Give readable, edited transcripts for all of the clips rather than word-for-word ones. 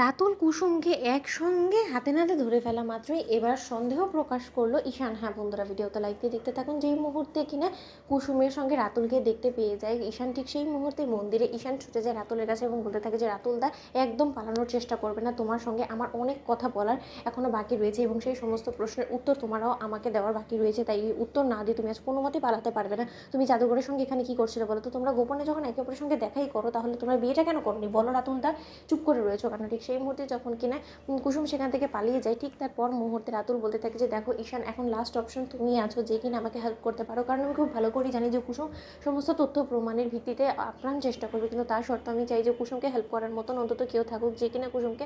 রাতুল কুসুমকে একসঙ্গে হাতে নাতে ধরে ফেলা মাত্রই এবার সন্দেহ প্রকাশ করলো ঈশান। হ্যাঁ বন্ধুরা, ভিডিওতে লাইক দিয়ে দেখতে থাকুন। যেই মুহূর্তে কিনা কুসুমের সঙ্গে রাতুলকে দেখতে পেয়ে যায় ঈশান, ঠিক সেই মুহূর্তে মন্দিরে ঈশান ছুটে যায় রাতুলের কাছে এবং বলতে থাকে যে রাতুল দা, একদম পালানোর চেষ্টা করবে না, তোমার সঙ্গে আমার অনেক কথা বলার এখনও বাকি রয়েছে এবং সেই সমস্ত প্রশ্নের উত্তর তোমারও আমাকে দেওয়ার বাকি রয়েছে, তাই এই উত্তর না দিয়ে তুমি আজ কোনো মতেই পালাতে পারবে না। তুমি জাদুঘরের সঙ্গে এখানে কী করছিলে বলো তো? তোমরা গোপনে যখন একে অপরের সঙ্গে দেখাই করো, তাহলে তোমরা বিয়েটা কেন করোনি বলো রাতুল দা? চুপ করে রয়েছো কেন? ঠিক সেই মুহূর্তে যখন কিনা কুসুম সেখান থেকে পালিয়ে যায়, ঠিক তারপর মুহূর্তে রাতুল বলতে থাকে যে দেখো ঈশান, এখন লাস্ট অপশন তুমি আছো যে কিনা আমাকে হেল্প করতে পারো, কারণ আমি খুব ভালো করেই জানি যে কুসুম সমস্ত তথ্য প্রমাণের ভিত্তিতে আপ্রাণ চেষ্টা করবে, কিন্তু তার সত্ত্বেও আমি চাই যে কুসুমকে হেল্প করার মতন অন্তত কেউ থাকুক যে কিনা কুসুমকে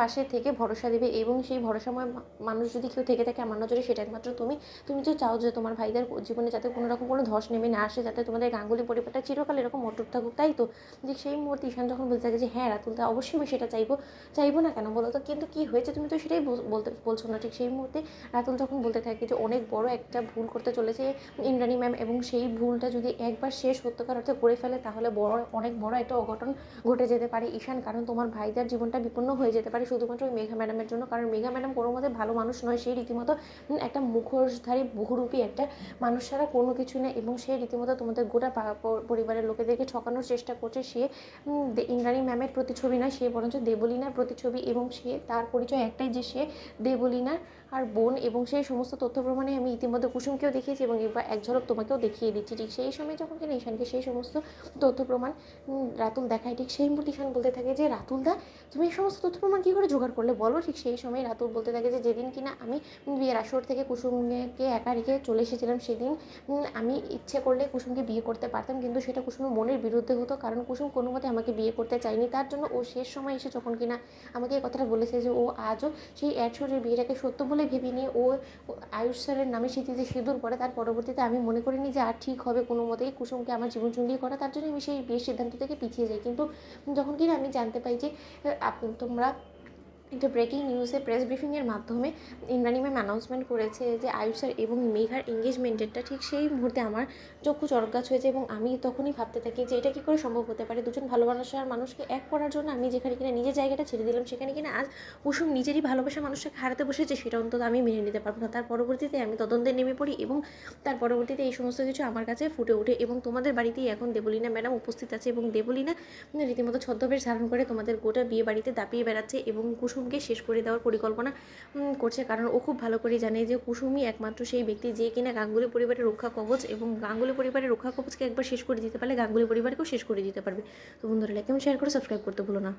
পাশে থেকে ভরসা দেবে, এবং সেই ভরসাময় মানুষ যদি কেউ থেকে থাকে আমার নজরে সেটা একমাত্র তুমি। তুমি তো চাও যে তোমার ভাইদের জীবনে যাতে কোনো রকম কোনো ধস নেমে না আসে, যাতে তোমাদের গাঙ্গুলি পরিবারটা চিরকাল এরকম অটুট থাকুক, তাই তো? যে সেই মুহূর্তে ঈশান যখন বলতে থাকে যে হ্যাঁ রাতুল দা, অবশ্যই আমি সেটা চাইবো না কেন বলো তো? কিন্তু কী হয়েছে তুমি তো সেটাই বলছো না। ঠিক সেই মুহূর্তে রাতুল যখন বলতে থাকে যে অনেক বড় একটা ভুল করতে চলেছে ইন্দ্রাণী ম্যাম, এবং সেই ভুলটা যদি একবার সে সত্যকার অর্থে করে ফেলে তাহলে অনেক বড় একটা অঘটন ঘটে যেতে পারে ঈশান, কারণ তোমার ভাইদার জীবনটা বিপন্ন হয়ে যেতে পারে শুধুমাত্র ওই মেঘা ম্যাডামের জন্য, কারণ মেঘা ম্যাডাম কোনো মতে ভালো মানুষ নয়, সেই রীতিমতো একটা মুখোশধারী বহুরূপী একটা মানুষ ছাড়া কোনো কিছু নেই, এবং সে রীতিমতো তোমাদের গোটা পরিবারের লোকেদেরকে ঠকানোর চেষ্টা করছে। সে ইন্দ্রাণী ম্যামের প্রতিছবি নয়, সে বরঞ্চ দেবলীনার প্রতিছবি, এবং সে তার পরিচয় একটাই যে সে দেবলীনার আর বোন, এবং সেই সমস্ত তথ্য প্রমাণে আমি ইতিমধ্যে কুসুমকেও দেখিয়েছি এবং এবার এক ঝলক তোমাকেও দেখিয়ে দিচ্ছি। ঠিক সেই সময় যখন কিনা ঈশানকে সেই সমস্ত তথ্য প্রমাণ রাতুল দেখায়, ঠিক সেই মুহূর্তে ঈশান বলতে থাকে যে রাতুল দা, তুমি এই সমস্ত তথ্য প্রমাণ কী করে জোগাড় করলে বলো? ঠিক সেই সময় রাতুল বলতে থাকে যে যেদিন কিনা আমি বিয়ের আসর থেকে কুসুমকে একা রেখে চলে এসেছিলাম, সেদিন আমি ইচ্ছে করলে কুসুমকে বিয়ে করতে পারতাম, কিন্তু সেটা কুসুমের মনের বিরুদ্ধে হতো, কারণ কুসুম কোনো মতে আমাকে বিয়ে করতে চায়নি। তার জন্য ও শেষ সময় এসে যখন কিনা আমাকে এই কথাটা বলেছে যে ও আজও সেই অ্যাডশোরের বিয়েটাকে সত্য বলে ভেবে নিয়ে ও আয়ুষ স্যারের নামে স্মৃতিতে সিঁদুর পরে, তার পরবর্তীতে আমি মনে করিনি যে আর ঠিক হবে কোনো মতেই কুসুমকে আমার জীবনসঙ্গী করা, তার জন্য আমি সেই বিয়ের সিদ্ধান্ত থেকে পিছিয়ে যাই। কিন্তু যখন কিনা আমি জানতে পাই যে তোমরা একটা ব্রেকিং নিউজে প্রেস ব্রিফিংয়ের মাধ্যমে ইন্দ্রাণী ম্যাম অ্যানাউন্সমেন্ট করেছে যে আয়ুষ স্যার এবং মেঘার এঙ্গেজমেন্টেরটা, ঠিক সেই মুহূর্তে আমার চক্ষু চড়কগাছ হয়েছে, এবং আমি তখনই ভাবতে থাকি যে এটা কী করে সম্ভব হতে পারে? দুজন ভালোবাসার মানুষকে এক করার জন্য আমি যেখানে কিনা নিজের জায়গাটা ছেড়ে দিলাম, সেখানে কিনা আজ কুসুম নিজেরই ভালোবাসা মানুষটাকে হারাতে বসেছে, সেটা অন্তত আমি মেনে নিতে পারবো না। তার পরবর্তীতে আমি তদন্তে নেমে পড়ি, এবং তার পরবর্তীতে এই সমস্ত কিছু আমার কাছে ফুটে ওঠে, এবং তোমাদের বাড়িতেই এখন দেবলীনা ম্যাডাম উপস্থিত আছে, এবং দেবলীনা রীতিমতো ছদ্মবেশ ধারণ করে তোমাদের গোটা বিয়ে বাড়িতে দাপিয়ে বেড়াচ্ছে এবং কুসুমকে শেষ করে দেওয়ার পরিকল্পনা করছে, কারণ ও খুব ভালো করে জানে যে কুসুমই একমাত্র সেই ব্যক্তি যে কিনা গাঙ্গুলি পরিবারের রক্ষা কবচ, এবং গাঙ্গুলি পরিবারের রক্ষা কবচকে একবার শেষ করে দিতে পারলে গাঙ্গুলি পরিবারকেও শেষ করে দিতে পারবে। তো বন্ধুরা, লাইক এবং শেয়ার করে সাবস্ক্রাইব করতে ভুলো না।